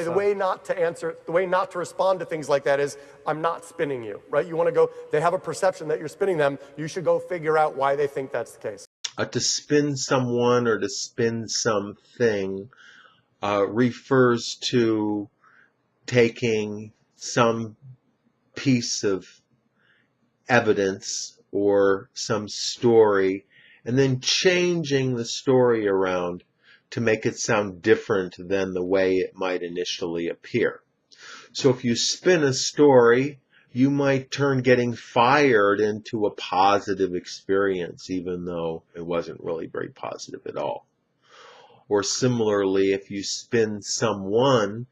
the way not to answer, the way not to respond to things like that is, I'm not spinning you, right? You want to go, they have a perception that you're spinning them. You should go figure out why they think that's the case. To spin someone or to spin something refers to taking some piece of evidence or some story and then changing the story around to make it sound different than the way it might initially appear. So if you spin a story, you might turn getting fired into a positive experience, even though it wasn't really very positive at all. Or similarly, if you spin someone,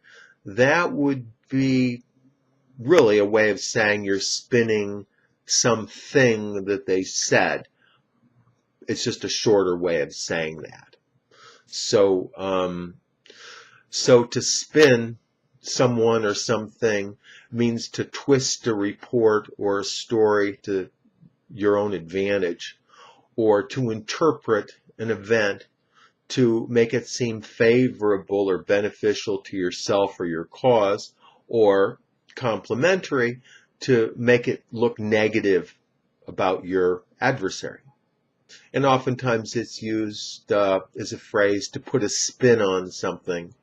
that would be really a way of saying you're spinning something that they said. It's just a shorter way of saying that. So to spin someone or something means to twist a report or a story to your own advantage, or to interpret an event to make it seem favorable or beneficial to yourself or your cause, or complementary to make it look negative about your adversary. And oftentimes it's used as a phrase to put a spin on something,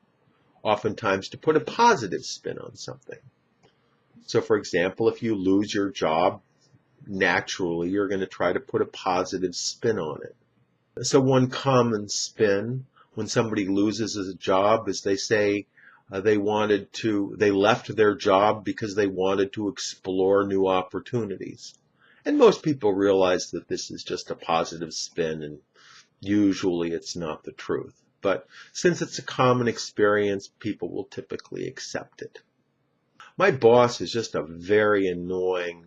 oftentimes to put a positive spin on something. So for example, if you lose your job, naturally you're going to try to put a positive spin on it. So one common spin when somebody loses a job is they say they left their job because they wanted to explore new opportunities. And most people realize that this is just a positive spin, and usually it's not the truth. But since it's a common experience, people will typically accept it. My boss is just a very annoying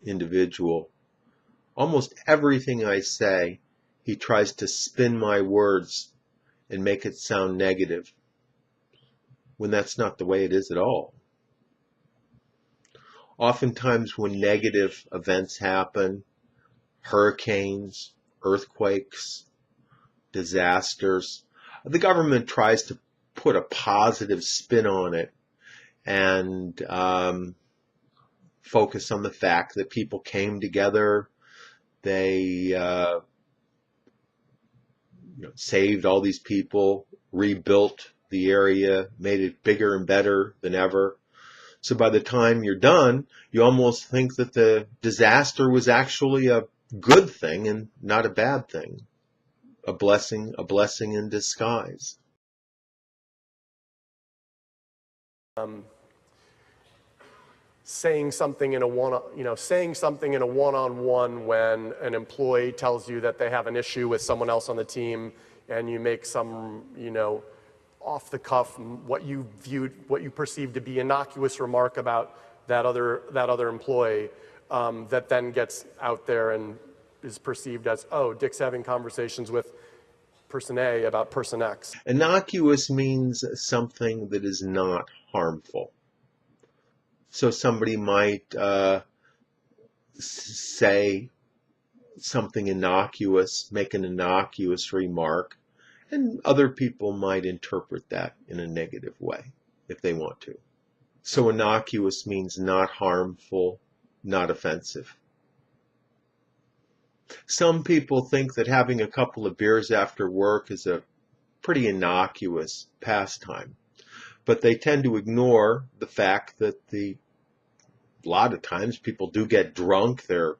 individual. Almost everything I say, he tries to spin my words and make it sound negative, when that's not the way it is at all. Oftentimes when negative events happen, hurricanes, earthquakes, disasters, the government tries to put a positive spin on it and focus on the fact that people came together, they saved all these people, rebuilt the area, made it bigger and better than ever. So by the time you're done, you almost think that the disaster was actually a good thing and not a bad thing. A blessing in disguise. Saying something in a one-on-one when an employee tells you that they have an issue with someone else on the team, and you make some, off the cuff, what you perceive to be innocuous remark about that other employee, that then gets out there and is perceived as, oh, Dick's having conversations with person A about person X. Innocuous means something that is not harmful. So somebody might say something innocuous, make an innocuous remark, and other people might interpret that in a negative way if they want to. So innocuous means not harmful, not offensive. Some people think that having a couple of beers after work is a pretty innocuous pastime, but they tend to ignore the fact that a lot of times people do get drunk. They're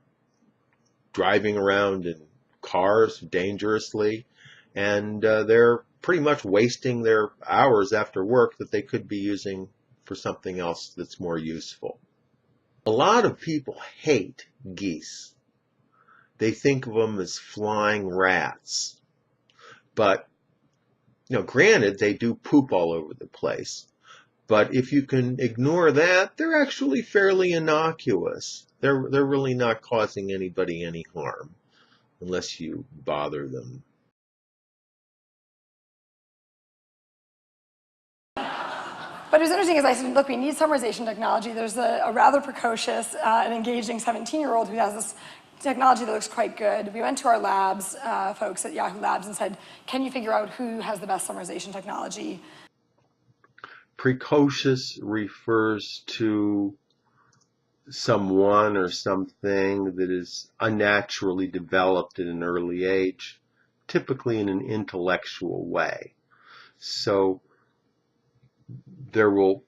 driving around in cars dangerously, and they're pretty much wasting their hours after work that they could be using for something else that's more useful. A lot of people hate geese. They think of them as flying rats. But, granted, they do poop all over the place. But if you can ignore that, they're actually fairly innocuous. They're really not causing anybody any harm unless you bother them. But it was interesting, as I said, look, we need summarization technology. There's a rather precocious and engaging 17-year-old who has this technology that looks quite good. We went to our labs, folks at Yahoo Labs, and said, can you figure out who has the best summarization technology? Precocious refers to someone or something that is unnaturally developed at an early age, typically in an intellectual way. So there will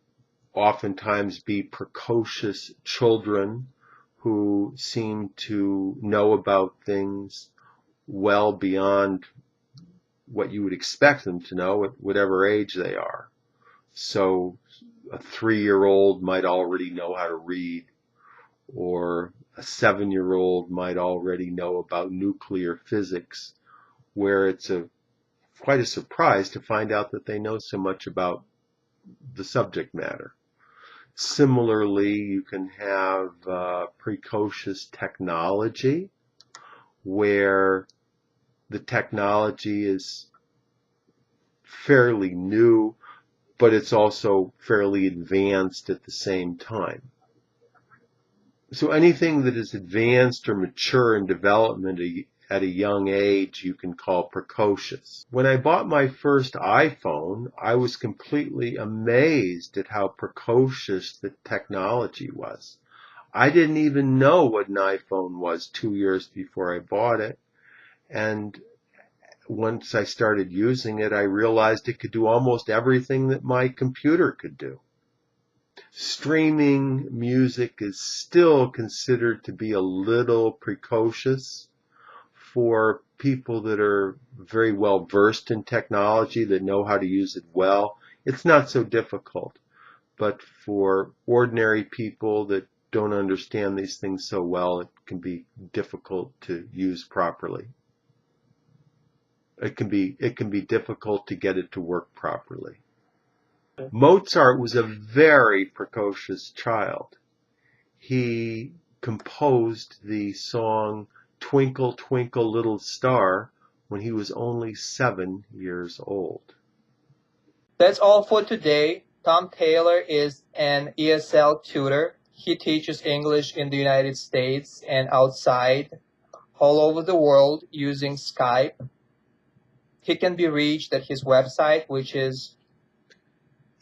oftentimes be precocious children who seem to know about things well beyond what you would expect them to know at whatever age they are. So a 3-year-old might already know how to read, or a 7-year-old might already know about nuclear physics, where it's quite a surprise to find out that they know so much about the subject matter. Similarly, you can have precocious technology, where the technology is fairly new, but it's also fairly advanced at the same time. So anything that is advanced or mature in development at a young age, you can call precocious. When I bought my first iPhone, I was completely amazed at how precocious the technology was. I didn't even know what an iPhone was 2 years before I bought it. And once I started using it, I realized it could do almost everything that my computer could do. Streaming music is still considered to be a little precocious for people that are very well versed in technology, that know how to use it well. It's not so difficult. But for ordinary people that don't understand these things so well, it can be difficult to use properly. It can be difficult to get it to work properly. Mozart was a very precocious child. He composed the song Twinkle, Twinkle, Little Star when he was only 7 years old. That's all for today. Tom Taylor is an ESL tutor. He teaches English in the United States and outside, all over the world using Skype. He can be reached at his website, which is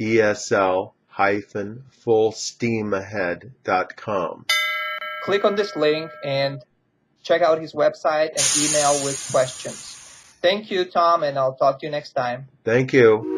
ESL-fullsteamahead.com. Click on this link and check out his website and email with questions. Thank you, Tom, and I'll talk to you next time. Thank you.